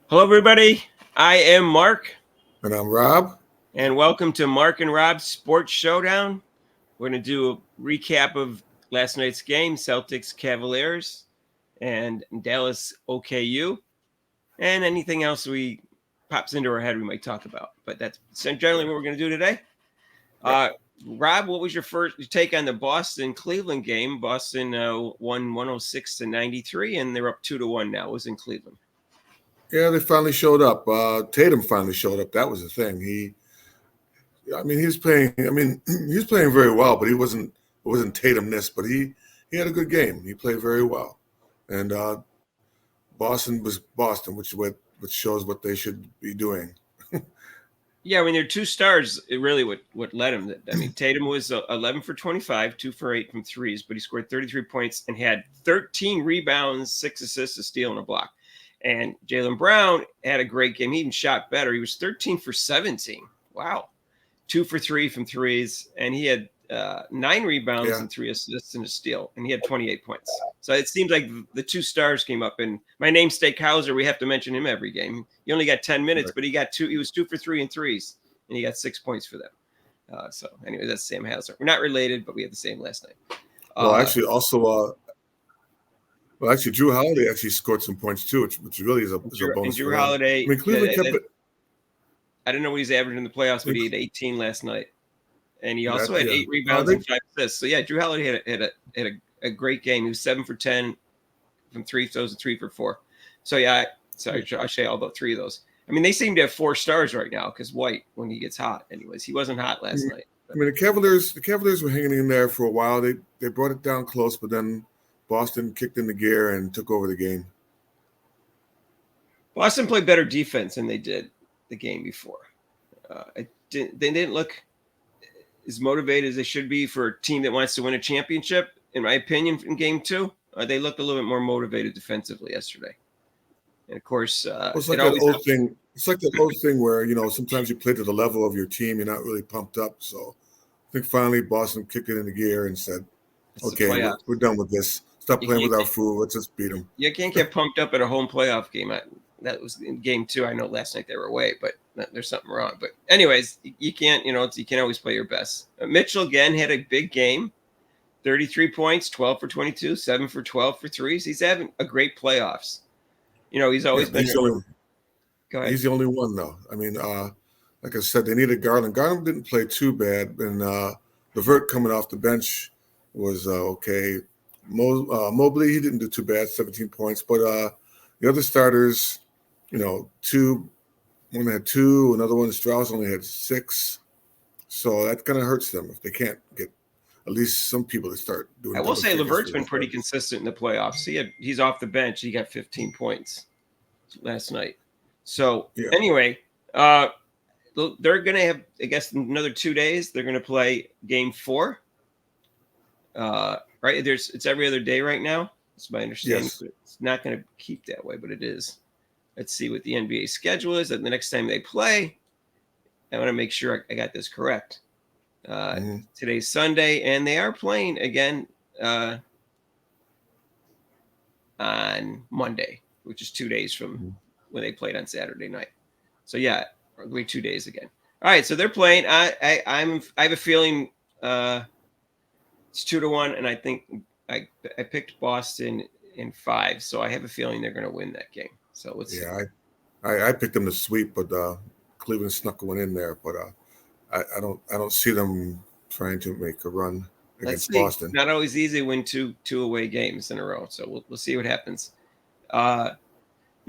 Hello, everybody. I am Mark, And I'm Rob. and welcome to Mark and Rob's Sports Showdown. We're going to do a recap of last night's game, Celtics-Cavaliers, and Dallas OKU, and anything else we pops into our head we might talk about. But that's generally what we're going to do today. Yep. Uh, Rob, what was your first take on the Boston Cleveland game? Boston won 106 to 93, and they're up 2-1 now. It was in Cleveland. Yeah, they finally showed up. Tatum finally showed up. That was the thing. He was playing. He was playing very well, but It wasn't Tatum-ness, but he had a good game. He played very well, and Boston was Boston, which shows what they should be doing. Yeah, I mean, there are two stars. Really, what led him. I mean, Tatum was 11 for 25, 2 for 8 from threes, but he scored 33 points and had 13 rebounds, 6 assists, a steal, and a block. And Jaylen Brown had a great game. He even shot better. He was 13 for 17. Wow, 2 for 3 from threes, and he had 9 rebounds Yeah, and 3 assists and a steal, and he had 28 points. So it seems like the two stars came up. And my namesake Hauser, we have to mention him every game. He only got 10 minutes, right. but he got two. He was 2 for 3 in threes, and he got 6 points for them. So anyway, that's Sam Hauser. We're not related, but we had the same last night. Well, actually, Drew Holiday actually scored some points too, which really is a And bonus Drew for them. Holiday, I mean, Cleveland kept it. I don't know what he's averaging in the playoffs, but he had 18 last night. And he also had 8 rebounds and 5 assists. So yeah, Drew Holiday had a great game. He was 7 for 10 from free throws and 3 for 4. So yeah, I say all but 3 of those. I mean, they seem to have 4 stars right now because White, when he gets hot, anyways, he wasn't hot last night. I mean, the Cavaliers were hanging in there for a while. They brought it down close, but then Boston kicked in the gear and took over the game. Boston played better defense than they did the game before. They didn't look as motivated as they should be for a team that wants to win a championship. In my opinion, in game 2, they looked a little bit more motivated defensively yesterday. And of course, It's like that old thing. It's like that old thing where sometimes you play to the level of your team. You're not really pumped up. So I think finally Boston kicked it into gear and said, "Okay, we're done with this. Stop playing with our food. Let's just beat them." You can't get pumped up at a home playoff game. That was in game 2. I know last night they were away, but there's something wrong. But anyways, you can't. You can't always play your best. Mitchell again had a big game. 33 points, 12 for 22, 7 for 12 for threes. He's having a great playoffs. He's always been. Go ahead. He's the only one, though. I mean, like I said, they needed Garland. Garland didn't play too bad, and LeVert coming off the bench was okay. Mobley, he didn't do too bad, 17 points. But the other starters, one had 2, another one, Strauss, only had 6. So that kind of hurts them if they can't get at least some people to start doing. I will say LeVert's been pretty consistent in the playoffs. He's off the bench. He got 15 points last night. So anyway, they're going to have, I guess, another 2 days. They're going to play game 4. Right? It's every other day right now. That's my understanding. Yes. It's not going to keep that way, but it is. Let's see what the NBA schedule is. And the next time they play, I want to make sure I got this correct. Today's Sunday, and they are playing again on Monday, which is 2 days from when they played on Saturday night. So yeah, it'll be 2 days again. All right, so they're playing. I have a feeling it's 2-1, and I think I picked Boston in 5, so I have a feeling they're going to win that game. So let's see. I picked them to sweep, but Cleveland snuck one in there. But I don't see them trying to make a run against Boston. Not always easy to win two away games in a row. So we'll see what happens. The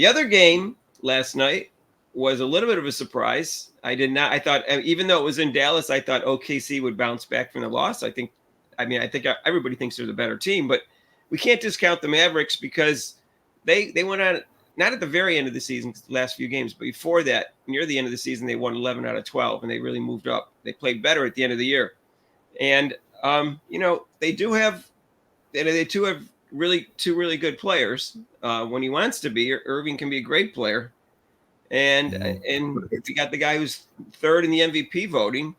other game last night was a little bit of a surprise. I thought, even though it was in Dallas, I thought OKC would bounce back from the loss. I think everybody thinks they're the better team, but we can't discount the Mavericks because they went on, not at the very end of the season, the last few games, but before that, near the end of the season, they won 11 out of 12, and they really moved up. They played better at the end of the year. And, they do have two really good players. When he wants to be, Irving can be a great player. And we got the guy who's third in the MVP voting,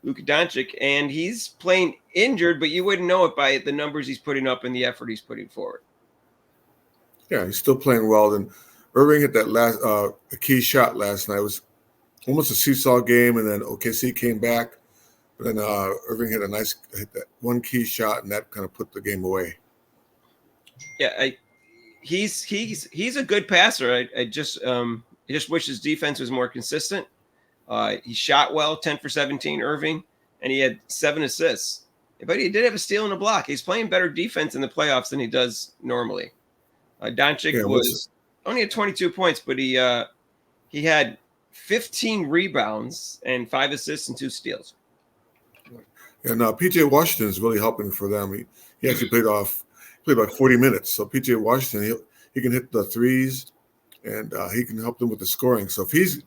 Luka Doncic, and he's playing injured, but you wouldn't know it by the numbers he's putting up and the effort he's putting forward. Yeah, he's still playing well. And Irving hit that last a key shot last night. It was almost a seesaw game, and then OKC came back. But then Irving hit that one key shot, and that kind of put the game away. Yeah, he's a good passer. I just wish his defense was more consistent. He shot well, 10 for 17, Irving, and he had 7 assists. But he did have a steal and a block. He's playing better defense in the playoffs than he does normally. Doncic only had 22 points, but he had 15 rebounds and 5 assists and 2 steals. And PJ Washington is really helping for them. He actually played about 40 minutes. So PJ Washington, he can hit the threes, and he can help them with the scoring. So if he's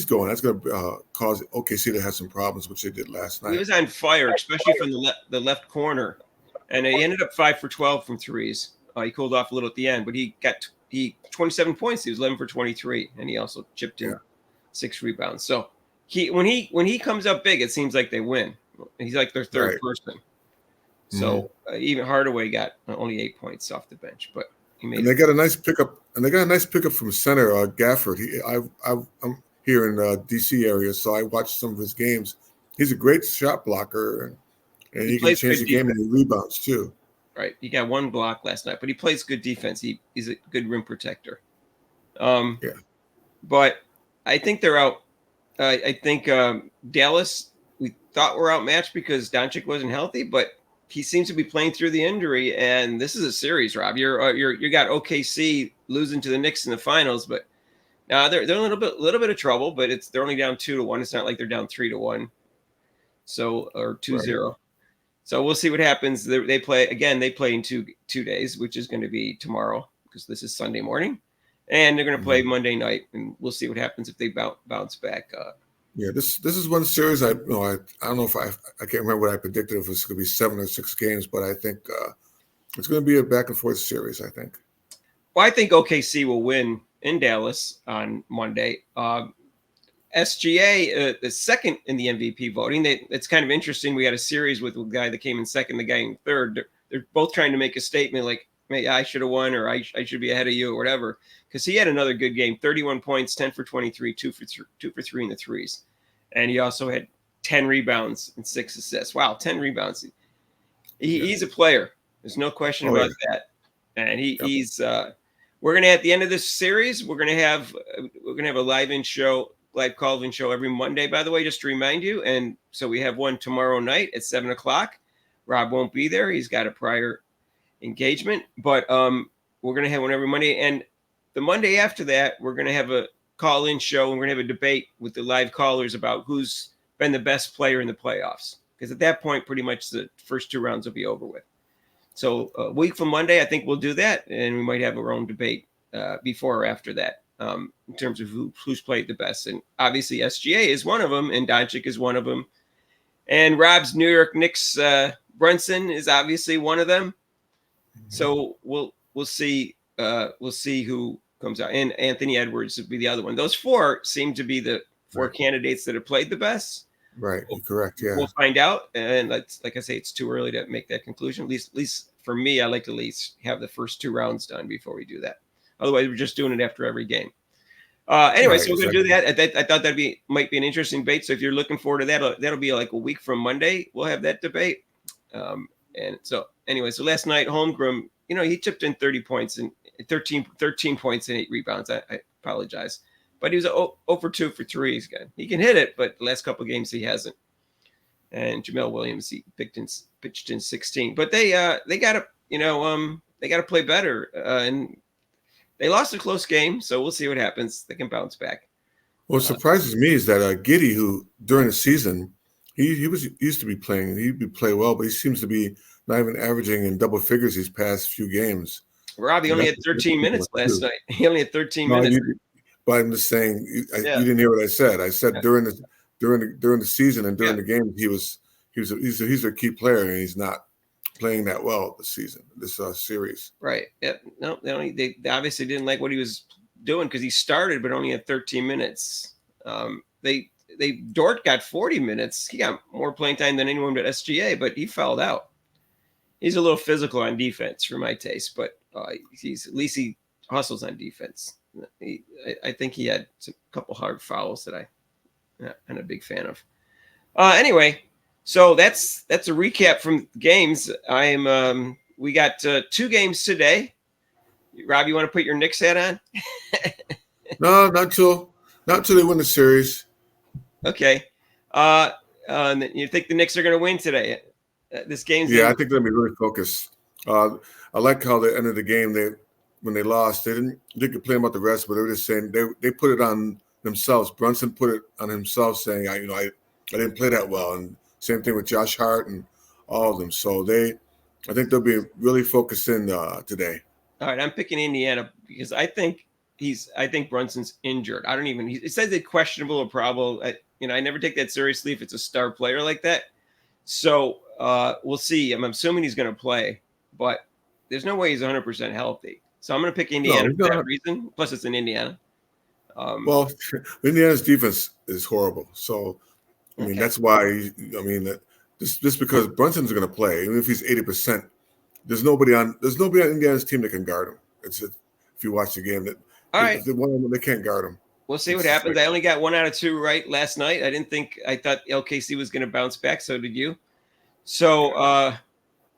going, that's going to cause OKC to have some problems, which they did last night. He was on fire, especially from the left corner, and he ended up 5 for 12 from threes. He cooled off a little at the end, but he 27 points. He was 11 for 23, and he also chipped in 6 rebounds. So when he comes up big, it seems like they win. He's like their third person. So even Hardaway got only 8 points off the bench, but he made. And they got a nice pickup. And they got a nice pickup from center Gafford. I'm here in DC area, so I watched some of his games. He's a great shot blocker, and he can change the game, and he rebounds too. Right, he got 1 block last night, but he plays good defense. He's a good rim protector. But I think they're out. I think Dallas, we thought were outmatched because Doncic wasn't healthy, but he seems to be playing through the injury. And this is a series, Rob. You got OKC losing to the Knicks in the finals, but now they're in a little bit of trouble. But they're only down 2-1. It's not like they're down 3-1. So or 2-0. Right. So we'll see what happens. They play in two days, which is going to be tomorrow because this is Sunday morning, and they're going to play Monday night, and we'll see what happens if they bounce back. Yeah, this is one series. I don't know if I can't remember what I predicted, if it's going to be 7 or 6 games, but I think it's going to be a back and forth series. I think. Well, I think OKC will win in Dallas on Monday. SGA is second in the MVP voting. It's kind of interesting. We had a series with a guy that came in second, the guy in third. They're both trying to make a statement like, "Hey, I should have won," or I should be ahead of you," or whatever. Because he had another good game: 31 points, 10 for 23, 2 for 3 in the threes, and he also had 10 rebounds and 6 assists. Wow, 10 rebounds. He's a player. There's no question about that. And he's. We're gonna at the end of this series, we're gonna have a live call-in show every Monday, by the way, just to remind you. And so we have one tomorrow night at 7:00. Rob won't be there. He's got a prior engagement, but we're going to have one every Monday. And the Monday after that, we're going to have a call-in show, and we're going to have a debate with the live callers about who's been the best player in the playoffs. Because at that point, pretty much the first 2 rounds will be over with. So a week from Monday, I think we'll do that, and we might have our own debate before or after that. In terms of who's played the best. And obviously SGA is one of them, and Doncic is one of them. And Rob's New York Knicks, Brunson is obviously one of them. So we'll see who comes out. And Anthony Edwards would be the other one. Those 4 seem to be the 4 candidates that have played the best. Right. Correct. Yeah. We'll find out. And like I say, it's too early to make that conclusion. At least for me, I like to at least have the first 2 rounds done before we do that. Otherwise, we're just doing it after every game. Anyway, so we're going to do that. I thought might be an interesting debate. So if you're looking forward to that, that'll be like a week from Monday. We'll have that debate. And so anyway, so last night, Holmgren, he chipped in 30 points and 13 points and 8 rebounds. I apologize. But he was 0 for 2 for 3. He can hit it, but the last couple of games he hasn't. And Jamel Williams, he pitched in 16. But they got to play better. And they lost a close game, so we'll see what happens. They can bounce back. What surprises me is that Giddey, who during the season, he used to be playing, he'd play well, but he seems to be not even averaging in double figures these past few games. Rob, he only had 13 minutes last night. He only had 13 minutes. But I'm just saying, you didn't hear what I said. I said during the season and during the game, he's a key player, and he's not playing that well this season, this series. Right. Yeah. No, they obviously didn't like what he was doing because he started, but only had 13 minutes. Dort got 40 minutes. He got more playing time than anyone but SGA, but he fouled out. He's a little physical on defense for my taste, but at least he hustles on defense. I think he had a couple hard fouls that I'm a big fan of. Anyway, so that's a recap from games. We got 2 games today. Rob, you want to put your Knicks hat on? No, not till they win the series. Okay. You think the Knicks are going to win today? This game's I think they'll be really focused. I like how they ended the game. When they lost, they didn't complain about the rest, but they were just saying they put it on themselves. Brunson put it on himself, saying, I didn't play that well, and same thing with Josh Hart and all of them. So I think they'll be really focused in today. All right, I'm picking Indiana because I think Brunson's injured. It says it's questionable or probable. I never take that seriously if it's a star player like that. So we'll see. I'm assuming he's going to play, but there's no way he's 100% healthy. So I'm going to pick Indiana for that reason. Plus, it's in Indiana. Well, Indiana's defense is horrible. So, I mean, that's why. Just because Brunson's going to play, even if he's 80%, there's nobody on Indiana's team that can guard him. If you watch the game, they can't guard him. We'll see what happens. I only got 1 out of 2 right last night. I thought LKC was going to bounce back. So did you. So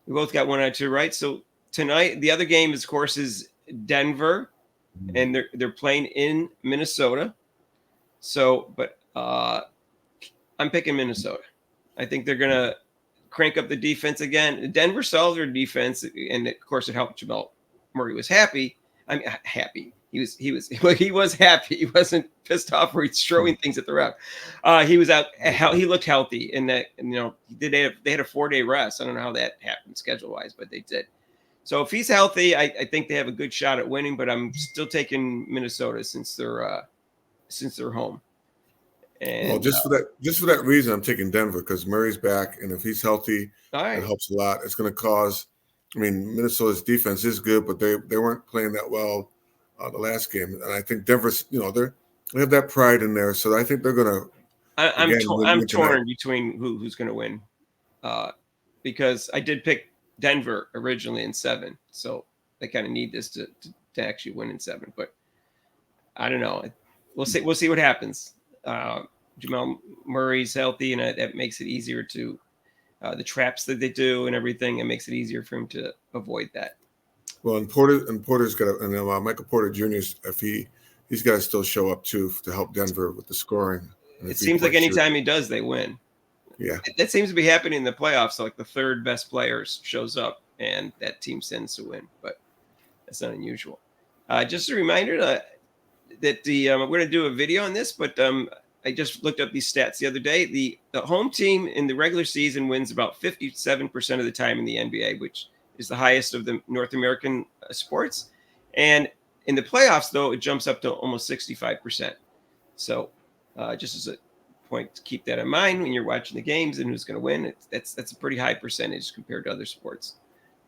we both got 1 out of 2 right. So tonight, the other game, of course, is Denver, and they're playing in Minnesota. So, but I'm picking Minnesota. I think they're going to crank up the defense again. Denver solved their defense, and of course, it helped. Jamal Murray was happy. I mean, happy. He was happy. He wasn't pissed off or he's throwing things at the ref. He was out. He looked healthy, and that they had a 4-day rest. I don't know how that happened schedule wise, but they did. So if he's healthy, I think they have a good shot at winning. But I'm still taking Minnesota since they're home. And just for that reason, I'm taking Denver because Murray's back, and if he's healthy, it helps a lot. It's going to cause. I mean, Minnesota's defense is good, but they weren't playing that well the last game, and I think Denver's. They have that pride in there, so I think they're going to. I'm torn between who's going to win, because I did pick Denver originally in 7, so they kind of need this to actually win in 7. But I don't know. We'll see. We'll see what happens. Jamal Murray's healthy, and that makes it easier to the traps that they do and everything. It makes it easier for him to avoid that. Well, and Porter's got Michael Porter Jr. If he's got to still show up too to help Denver with the scoring. It seems like anytime he does, they win. Yeah, that seems to be happening in the playoffs. So like the 3rd best players shows up, and that team tends to win. But that's not unusual. Just a reminder that we're going to do a video on this, but I just looked up these stats the other day. The home team in the regular season wins about 57% of the time in the NBA, which is the highest of the North American sports. And in the playoffs, though, it jumps up to almost 65%. So just as a point to keep that in mind when you're watching the games and who's going to win, that's a pretty high percentage compared to other sports.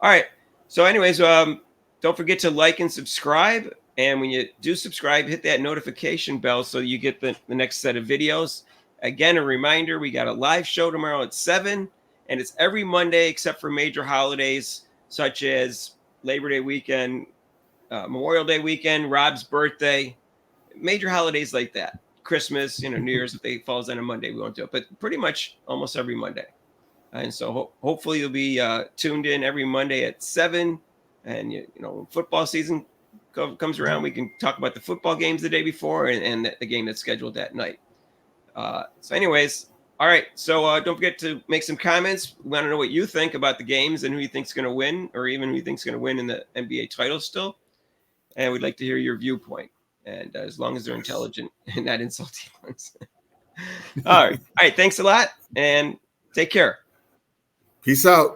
All right. So anyways, don't forget to like and subscribe. And when you do subscribe, hit that notification bell so you get the next set of videos. Again, a reminder, we got a live show tomorrow at 7, and it's every Monday except for major holidays such as Labor Day weekend, Memorial Day weekend, Rob's birthday, major holidays like that. Christmas, New Year's, if it falls on a Monday, we won't do it. But pretty much almost every Monday. And so hopefully you'll be tuned in every Monday at 7. And, when football season comes around, we can talk about the football games the day before and the game that's scheduled that night. So anyways, all right. So don't forget to make some comments. We want to know what you think about the games and who you think's going to win, or even who you think's going to win in the NBA title still. And we'd like to hear your viewpoint. And as long as they're intelligent and not insulting ones. All right. Thanks a lot, and take care. Peace out.